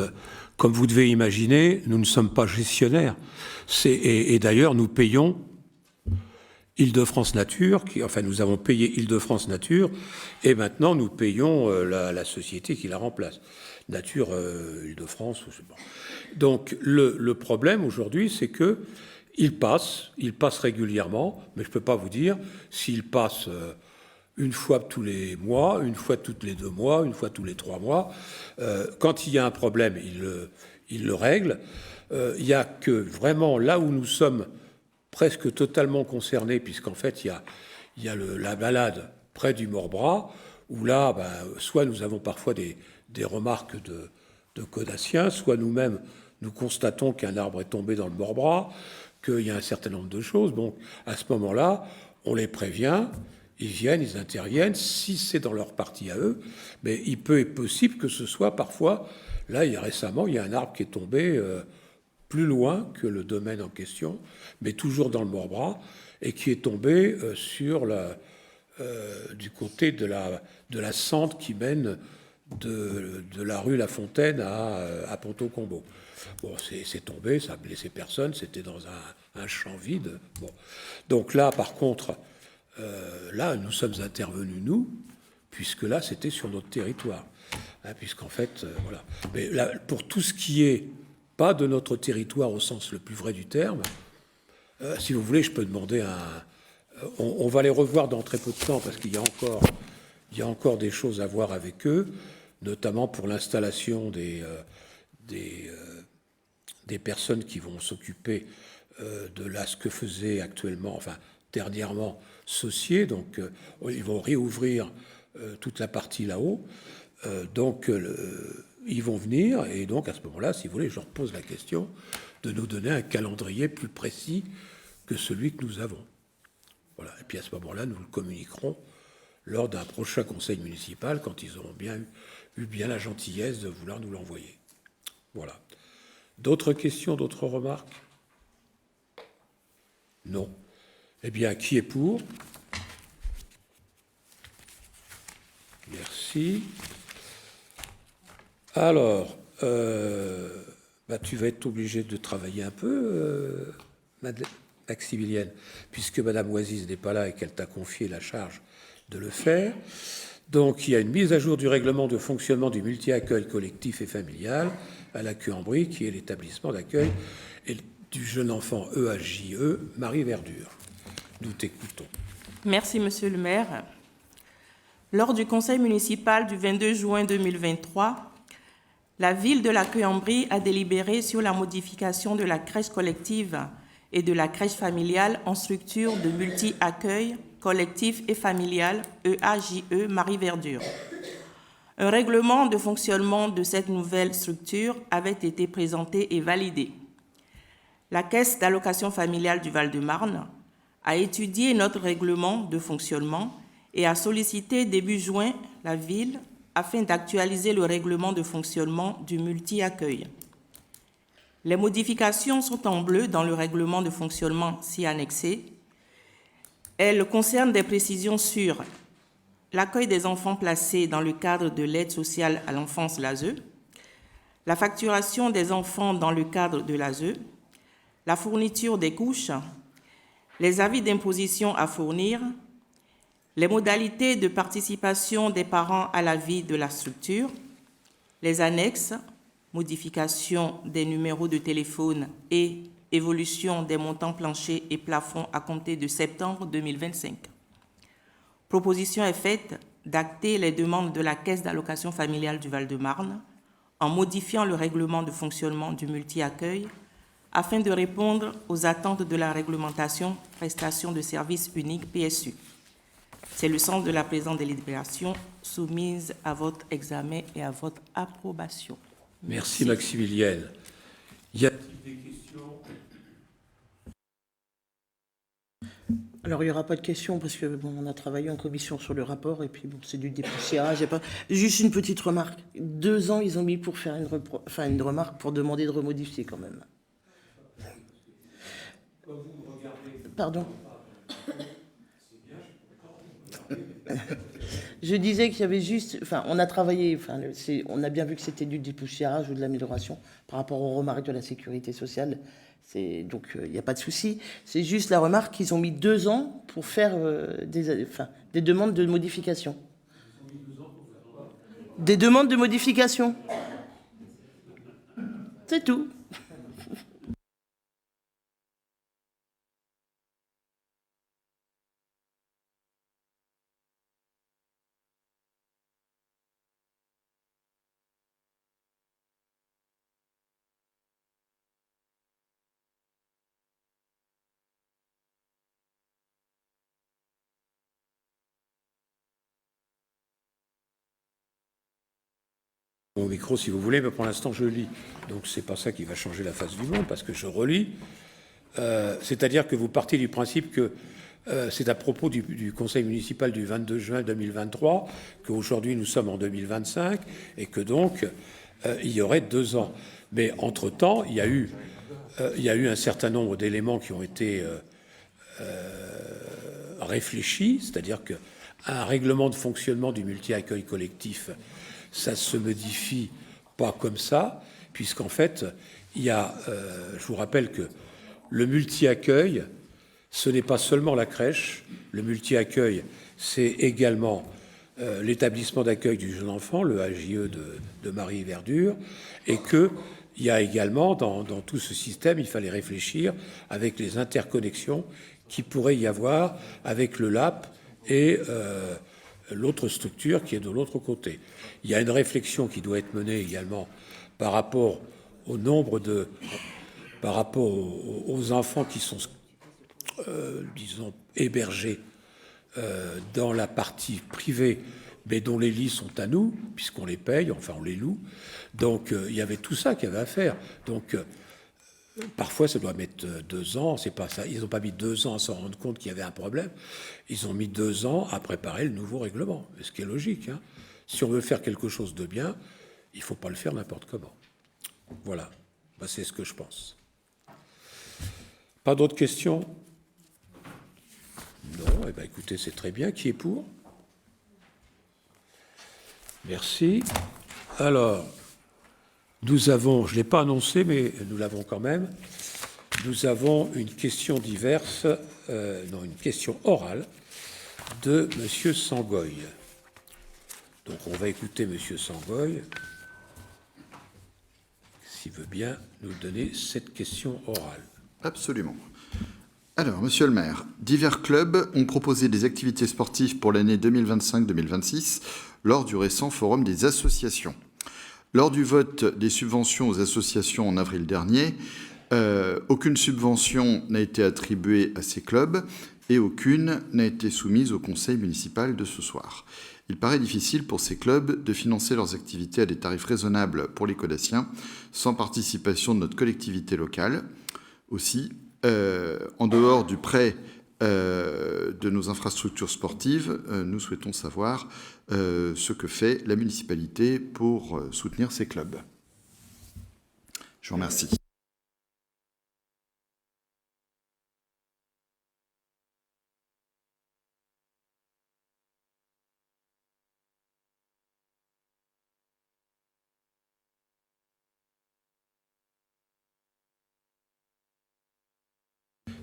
comme vous devez imaginer, nous ne sommes pas gestionnaires. Et d'ailleurs, nous payons Île-de-France Nature, nous avons payé Île-de-France Nature, et maintenant nous payons la société qui la remplace. Nature Île-de-France, je sais pas. Donc le problème aujourd'hui, c'est que il passe régulièrement, mais je ne peux pas vous dire s'il passe une fois tous les mois, une fois toutes les 2 mois, une fois tous les 3 mois. Quand il y a un problème, il le règle. Il n'y a que vraiment là où nous sommes presque totalement concernés, puisqu'en fait, il y a la balade près du Morbras, où là, soit nous avons parfois des remarques de Codassiens, soit nous-mêmes, nous constatons qu'un arbre est tombé dans le Morbras, qu'il y a un certain nombre de choses. Donc, à ce moment-là, on les prévient, ils viennent, ils interviennent, si c'est dans leur partie à eux, mais il peut être possible que ce soit parfois, là, récemment, il y a un arbre qui est tombé plus loin que le domaine en question, mais toujours dans le Morbras, et qui est tombé du côté de la sente qui mène de la rue La Fontaine à Ponto-Combo. Bon, c'est tombé, ça n'a blessé personne, c'était dans un champ vide. Bon. Donc là, par contre, là, nous sommes intervenus, nous, puisque là, c'était sur notre territoire. Hein, puisqu'en fait, voilà. Mais là, pour tout ce qui est pas de notre territoire au sens le plus vrai du terme, si vous voulez, je peux demander on va les revoir dans très peu de temps, parce qu'il y a encore des choses à voir avec eux, notamment pour l'installation des personnes qui vont s'occuper de ce que faisait actuellement, enfin dernièrement, Saucier. Donc ils vont réouvrir toute la partie là-haut. Donc ils vont venir, et donc à ce moment-là, si vous voulez, je leur pose la question de nous donner un calendrier plus précis que celui que nous avons. Voilà. Et puis à ce moment-là, nous le communiquerons lors d'un prochain conseil municipal, quand ils auront eu bien la gentillesse de vouloir nous l'envoyer. Voilà. D'autres questions, d'autres remarques? Non. Eh bien, qui est pour? Merci. Alors, tu vas être obligé de travailler un peu, Maximilienne, puisque Madame Oisys n'est pas là et qu'elle t'a confié la charge de le faire. Donc, il y a une mise à jour du règlement de fonctionnement du multi-accueil collectif et familial à la Queue-en-Brie, qui est l'établissement d'accueil du jeune enfant EAJE Marie Verdure. Nous t'écoutons. Merci, Monsieur le maire. Lors du conseil municipal du 22 juin 2023, la ville de la Queue-en-Brie a délibéré sur la modification de la crèche collective et de la crèche familiale en structure de multi-accueil collectif et familial EAJE Marie Verdure. Un règlement de fonctionnement de cette nouvelle structure avait été présenté et validé. La Caisse d'allocation familiale du Val-de-Marne a étudié notre règlement de fonctionnement et a sollicité début juin la ville afin d'actualiser le règlement de fonctionnement du multi-accueil. Les modifications sont en bleu dans le règlement de fonctionnement si annexé. Elles concernent des précisions sur l'accueil des enfants placés dans le cadre de l'aide sociale à l'enfance, l'ASE, la facturation des enfants dans le cadre de l'ASE, la fourniture des couches, les avis d'imposition à fournir, les modalités de participation des parents à la vie de la structure, les annexes, modification des numéros de téléphone et évolution des montants planchers et plafonds à compter de septembre 2025. Proposition est faite d'acter les demandes de la Caisse d'allocation familiale du Val-de-Marne en modifiant le règlement de fonctionnement du multi-accueil afin de répondre aux attentes de la réglementation prestation de services uniques PSU. C'est le sens de la présente délibération soumise à votre examen et à votre approbation. Merci Maximilienne. Y a-t-il des questions? Alors, il n'y aura pas de questions parce que on a travaillé en commission sur le rapport et puis c'est du dépoussiérage. Juste une petite remarque. 2 ans, ils ont mis pour faire une remarque pour demander de remodifier quand même. Pardon. Je disais qu'il y avait juste, on a travaillé, on a bien vu que c'était du dépoussiérage ou de l'amélioration par rapport aux remarques de la sécurité sociale. Donc, il n'y a pas de souci. C'est juste la remarque qu'ils ont mis 2 ans pour faire des demandes de modification. Des demandes de modification. C'est tout. Mon micro, si vous voulez, mais pour l'instant, je lis. Donc, c'est pas ça qui va changer la face du monde, parce que je relis. C'est-à-dire que vous partez du principe que c'est à propos du conseil municipal du 22 juin 2023, qu'aujourd'hui, nous sommes en 2025, et que donc, il y aurait 2 ans. Mais entre-temps, il y a eu un certain nombre d'éléments qui ont été réfléchis, c'est-à-dire qu'un règlement de fonctionnement du multi-accueil collectif ça ne se modifie pas comme ça, puisqu'en fait, il y a, je vous rappelle que le multi-accueil, ce n'est pas seulement la crèche. Le multi-accueil, c'est également l'établissement d'accueil du jeune enfant, le AJE de Marie-Verdure, et qu'il y a également, dans tout ce système, il fallait réfléchir avec les interconnexions qui pourrait y avoir avec le LAP et l'autre structure qui est de l'autre côté. Il y a une réflexion qui doit être menée également par rapport au nombre de... par rapport aux enfants qui sont, disons, hébergés dans la partie privée, mais dont les lits sont à nous, puisqu'on les paye, enfin on les loue. Donc il y avait tout ça qu'il y avait à faire. Donc parfois ça doit mettre 2 ans, c'est pas ça. Ils n'ont pas mis 2 ans à s'en rendre compte qu'il y avait un problème. Ils ont mis 2 ans à préparer le nouveau règlement, ce qui est logique. Hein. Si on veut faire quelque chose de bien, il ne faut pas le faire n'importe comment. Voilà, ben, c'est ce que je pense. Pas d'autres questions? Non, eh bien, écoutez, c'est très bien. Qui est pour? Merci. Alors, nous avons, je ne l'ai pas annoncé, mais nous l'avons quand même, nous avons une question diverse, non, une question orale de M. Sangoy. Donc, on va écouter M. Sangoy, s'il veut bien nous donner cette question orale. Absolument. Alors, monsieur le maire, divers clubs ont proposé des activités sportives pour l'année 2025-2026 lors du récent forum des associations. Lors du vote des subventions aux associations en avril dernier, aucune subvention n'a été attribuée à ces clubs et aucune n'a été soumise au conseil municipal de ce soir. Il paraît difficile pour ces clubs de financer leurs activités à des tarifs raisonnables pour les Caudassiens sans participation de notre collectivité locale. Aussi, en dehors du prêt de nos infrastructures sportives, nous souhaitons savoir ce que fait la municipalité pour soutenir ces clubs. Je vous remercie.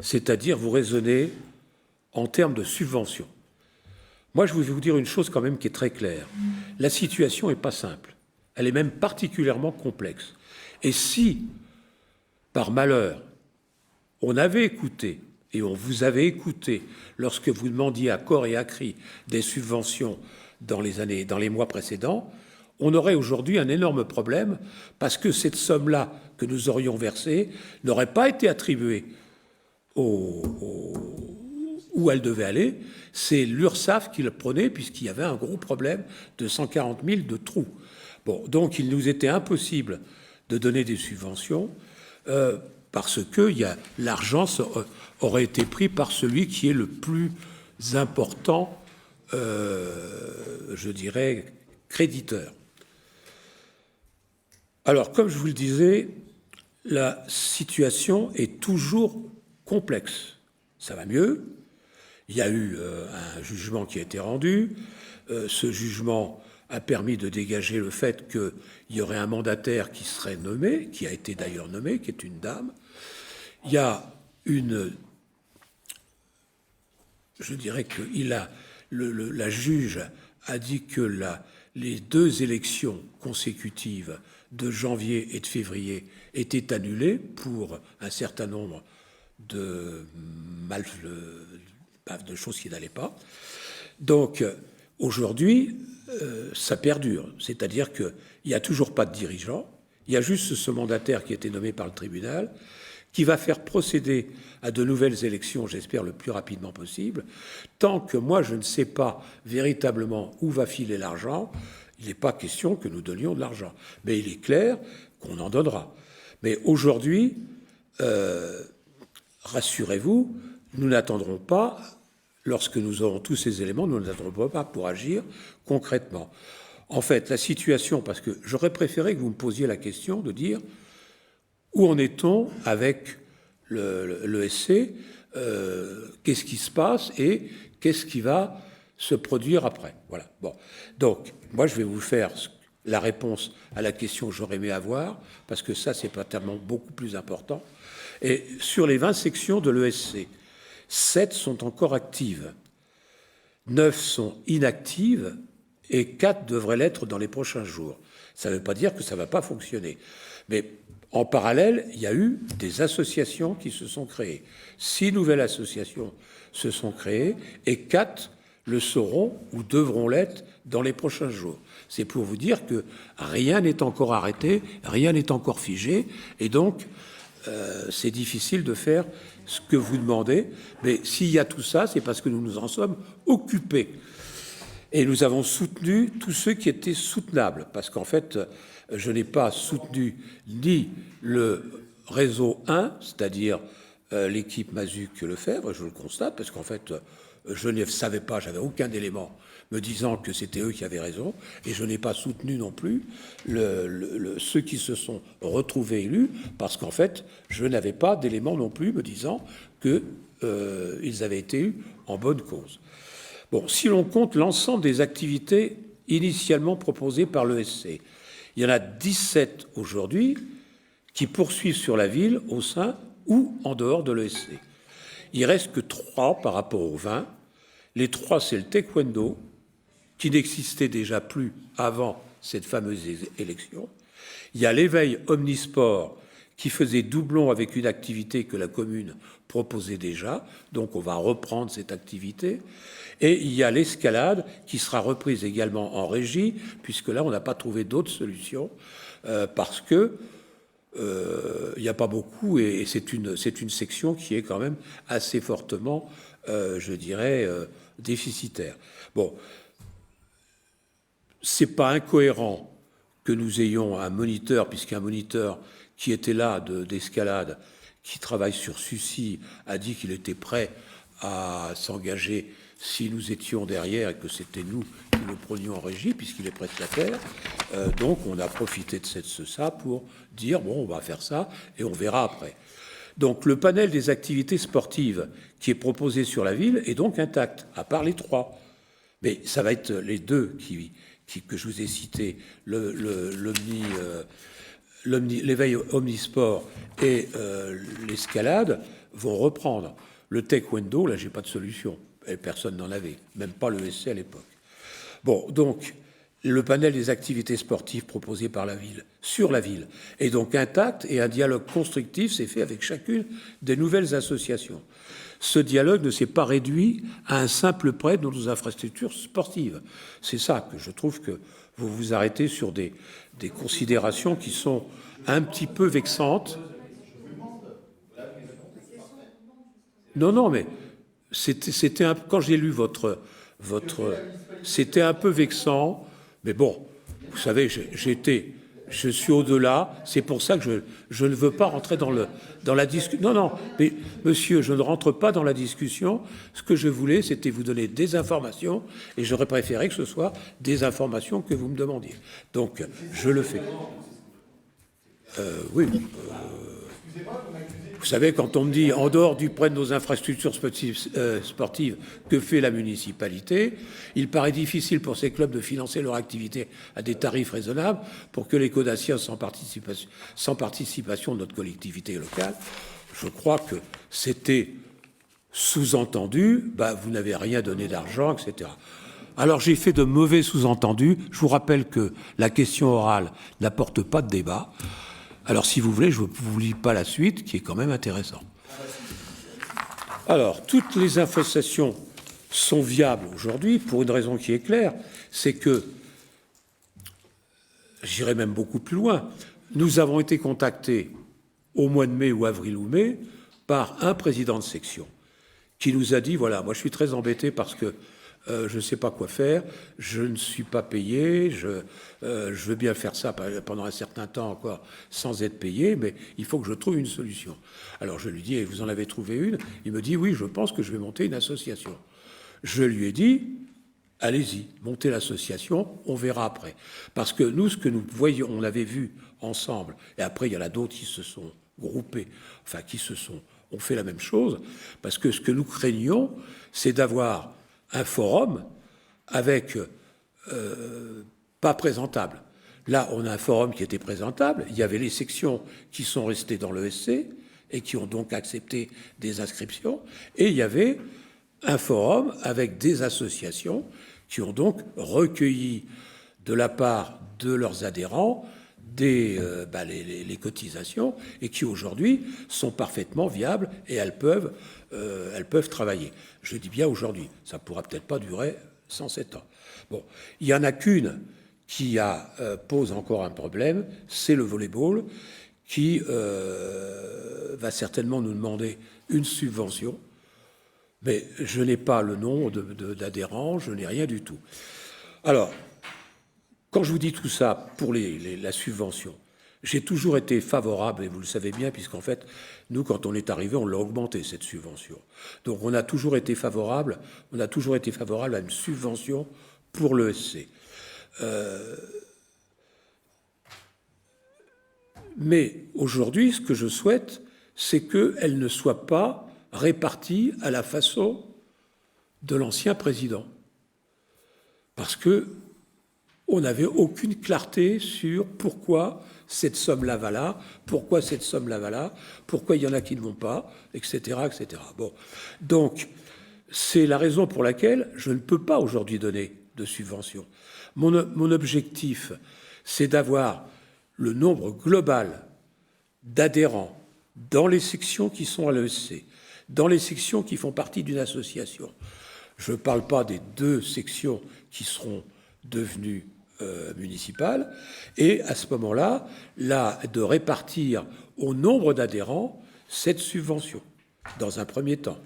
C'est-à-dire, vous raisonnez en termes de subventions. Moi, je vais vous dire une chose quand même qui est très claire. La situation n'est pas simple. Elle est même particulièrement complexe. Et si, par malheur, on avait écouté, et on vous avait écouté, lorsque vous demandiez à corps et à cri des subventions dans les mois précédents, on aurait aujourd'hui un énorme problème parce que cette somme-là que nous aurions versée n'aurait pas été attribuée où elle devait aller. C'est l'URSSAF qui le prenait puisqu'il y avait un gros problème de 140 000 de trous. Bon, donc il nous était impossible de donner des subventions parce que l'argent aurait été pris par celui qui est le plus important, je dirais, créditeur. Alors, comme je vous le disais, la situation est toujours complexe. Ça va mieux. Il y a eu un jugement qui a été rendu. Ce jugement a permis de dégager le fait qu'il y aurait un mandataire qui serait nommé, qui a été d'ailleurs nommé, qui est une dame. Il y a je dirais que la juge a dit que les 2 élections consécutives de janvier et de février étaient annulées pour un certain nombre de choses qui n'allaient pas. Donc, aujourd'hui, ça perdure. C'est-à-dire qu'il n'y a toujours pas de dirigeant. Il y a juste ce mandataire qui a été nommé par le tribunal, qui va faire procéder à de nouvelles élections, j'espère, le plus rapidement possible. Tant que moi, je ne sais pas véritablement où va filer l'argent, il n'est pas question que nous donnions de l'argent. Mais il est clair qu'on en donnera. Mais aujourd'hui, rassurez-vous, nous n'attendrons pas, lorsque nous aurons tous ces éléments, nous n'attendrons pas pour agir concrètement. En fait, la situation, parce que j'aurais préféré que vous me posiez la question de dire où en est-on avec le SC, qu'est-ce qui se passe et qu'est-ce qui va se produire après. Voilà. Bon. Donc, moi, je vais vous faire la réponse à la question que j'aurais aimé avoir, parce que ça, c'est pas tellement beaucoup plus important. Et sur les 20 sections de l'ESC, 7 sont encore actives, 9 sont inactives et 4 devraient l'être dans les prochains jours. Ça ne veut pas dire que ça ne va pas fonctionner. Mais en parallèle, il y a eu des associations qui se sont créées. 6 nouvelles associations se sont créées et 4 le seront ou devront l'être dans les prochains jours. C'est pour vous dire que rien n'est encore arrêté, rien n'est encore figé, et donc c'est difficile de faire ce que vous demandez. Mais s'il y a tout ça, c'est parce que nous nous en sommes occupés. Et nous avons soutenu tous ceux qui étaient soutenables, parce qu'en fait, je n'ai pas soutenu ni le réseau 1, c'est-à-dire l'équipe Mazuc-Lefebvre, je le constate, parce qu'en fait, je ne savais pas, j'avais aucun élément me disant que c'était eux qui avaient raison, et je n'ai pas soutenu non plus ceux qui se sont retrouvés élus, parce qu'en fait, je n'avais pas d'éléments non plus me disant qu'ils avaient été élus en bonne cause. Bon, si l'on compte l'ensemble des activités initialement proposées par l'ESC, il y en a 17 aujourd'hui qui poursuivent sur la ville au sein ou en dehors de l'ESC. Il reste que 3 par rapport aux 20. Les 3, c'est le taekwondo, qui n'existait déjà plus avant cette fameuse élection. Il y a l'éveil omnisport, qui faisait doublon avec une activité que la commune proposait déjà, donc on va reprendre cette activité. Et il y a l'escalade, qui sera reprise également en régie, puisque là, on n'a pas trouvé d'autres solutions, parce que il n'y a pas beaucoup, et c'est une section qui est quand même assez fortement, je dirais, déficitaire. Bon, c'est pas incohérent que nous ayons un moniteur, puisqu'un moniteur qui était là d'escalade, qui travaille sur Sucy, a dit qu'il était prêt à s'engager si nous étions derrière et que c'était nous qui le prenions en régie, puisqu'il est prestataire. Donc on a profité de ça pour dire, bon, on va faire ça et on verra après. Donc le panel des activités sportives qui est proposé sur la ville est donc intact, à part les 3. Mais ça va être les 2 que je vous ai cités, l'éveil omnisport et l'escalade, vont reprendre. Le taekwondo, là, j'ai pas de solution. Et personne n'en avait, même pas le SC à l'époque. Bon, donc, le panel des activités sportives proposées par la ville, sur la ville, est donc intact et un dialogue constructif s'est fait avec chacune des nouvelles associations. Ce dialogue ne s'est pas réduit à un simple prêt de nos infrastructures sportives. C'est ça que je trouve que vous vous arrêtez sur des considérations qui sont un petit peu vexantes. Non, mais c'était quand j'ai lu votre c'était un peu vexant, mais bon, vous savez, je suis au-delà, c'est pour ça que je ne veux pas rentrer dans la discussion. Non, mais monsieur, je ne rentre pas dans la discussion. Ce que je voulais, c'était vous donner des informations, et j'aurais préféré que ce soit des informations que vous me demandiez. Donc, je le fais. Oui. Vous savez, quand on me dit, en dehors du prêt de nos infrastructures sportives, que fait la municipalité, il paraît difficile pour ces clubs de financer leur activité à des tarifs raisonnables pour que les codaciens sans participation de notre collectivité locale. Je crois que c'était sous-entendu, vous n'avez rien donné d'argent, etc. Alors j'ai fait de mauvais sous-entendus. Je vous rappelle que la question orale n'apporte pas de débat. Alors, si vous voulez, je ne vous lis pas la suite, qui est quand même intéressant. Alors, toutes les associations sont viables aujourd'hui pour une raison qui est claire, c'est que, j'irai même beaucoup plus loin, nous avons été contactés au mois de mai ou avril ou mai par un président de section qui nous a dit, voilà, moi je suis très embêté parce que je ne sais pas quoi faire, je ne suis pas payé, je veux bien faire ça pendant un certain temps encore sans être payé, mais il faut que je trouve une solution. Alors je lui dis, et vous en avez trouvé une? Il me dit, oui, je pense que je vais monter une association. Je lui ai dit, allez-y, montez l'association, on verra après. Parce que nous, ce que nous voyons, on avait vu ensemble, et après il y en a d'autres qui se sont groupés, enfin ont fait la même chose, parce que ce que nous craignons, c'est d'avoir un forum avec pas présentable. Là, on a un forum qui était présentable. Il y avait les sections qui sont restées dans l'ESC et qui ont donc accepté des inscriptions. Et il y avait un forum avec des associations qui ont donc recueilli de la part de leurs adhérents les cotisations et qui aujourd'hui sont parfaitement viables et elles peuvent travailler. Je dis bien aujourd'hui, ça ne pourra peut-être pas durer 107 ans. Bon, il n'y en a qu'une qui pose encore un problème, c'est le volleyball qui va certainement nous demander une subvention, mais je n'ai pas le nom d'adhérents, je n'ai rien du tout. Alors, quand je vous dis tout ça pour la subvention, j'ai toujours été favorable, et vous le savez bien, puisqu'en fait, nous, quand on est arrivé, on l'a augmenté, cette subvention. Donc on a toujours été favorable à une subvention pour l'ESC. Mais aujourd'hui, ce que je souhaite, c'est qu'elle ne soit pas répartie à la façon de l'ancien président. Parce que on n'avait aucune clarté sur pourquoi cette somme-là va là, pourquoi cette somme-là va là, pourquoi il y en a qui ne vont pas, etc., etc. Bon. Donc, c'est la raison pour laquelle je ne peux pas aujourd'hui donner de subvention. Mon objectif, c'est d'avoir le nombre global d'adhérents dans les sections qui sont à l'ESC, dans les sections qui font partie d'une association. Je ne parle pas des 2 sections qui seront devenues municipales, et à ce moment-là, de répartir au nombre d'adhérents cette subvention, dans un premier temps,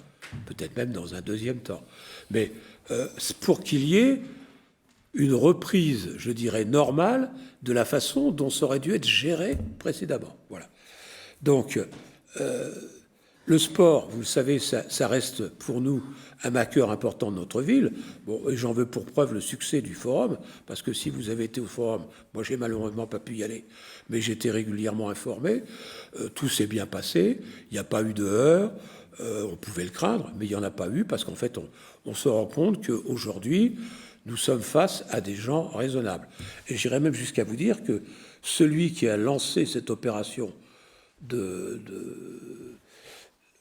peut-être même dans un deuxième temps. Mais pour qu'il y ait une reprise, je dirais, normale de la façon dont ça aurait dû être géré précédemment. Voilà. Donc, le sport, vous le savez, ça reste pour nous un marqueur important de notre ville. Bon, et j'en veux pour preuve le succès du forum, parce que si vous avez été au forum, moi j'ai malheureusement pas pu y aller, mais j'étais régulièrement informé, tout s'est bien passé, il n'y a pas eu de heurts, on pouvait le craindre, mais il n'y en a pas eu, parce qu'en fait on se rend compte qu'aujourd'hui, nous sommes face à des gens raisonnables. Et j'irais même jusqu'à vous dire que celui qui a lancé cette opération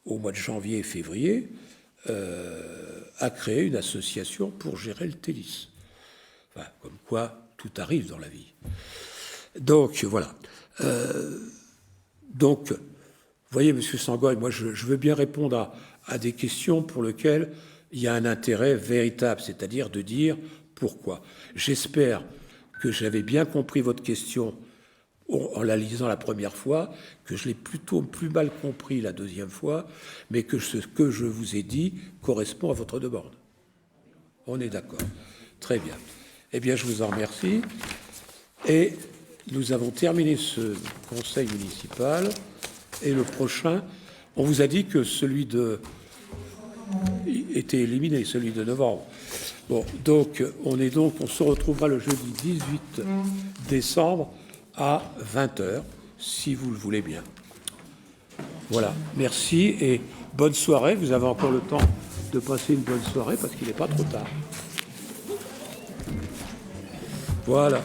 au mois de janvier et février, a créé une association pour gérer le tennis. Enfin, comme quoi, tout arrive dans la vie. Donc, voilà. Donc, vous voyez, M. Sangoy, moi, je veux bien répondre à des questions pour lesquelles il y a un intérêt véritable, c'est-à-dire de dire pourquoi. J'espère que j'avais bien compris votre question en la lisant la première fois, que je l'ai plutôt plus mal compris la deuxième fois, mais que ce que je vous ai dit correspond à votre demande. On est d'accord. Très bien. Eh bien, je vous en remercie. Et nous avons terminé ce conseil municipal. Et le prochain, on vous a dit que celui était éliminé, celui de novembre. Bon, donc, on se retrouvera le jeudi 18 décembre à 20h, si vous le voulez bien. Voilà, merci et bonne soirée. Vous avez encore le temps de passer une bonne soirée parce qu'il n'est pas trop tard. Voilà.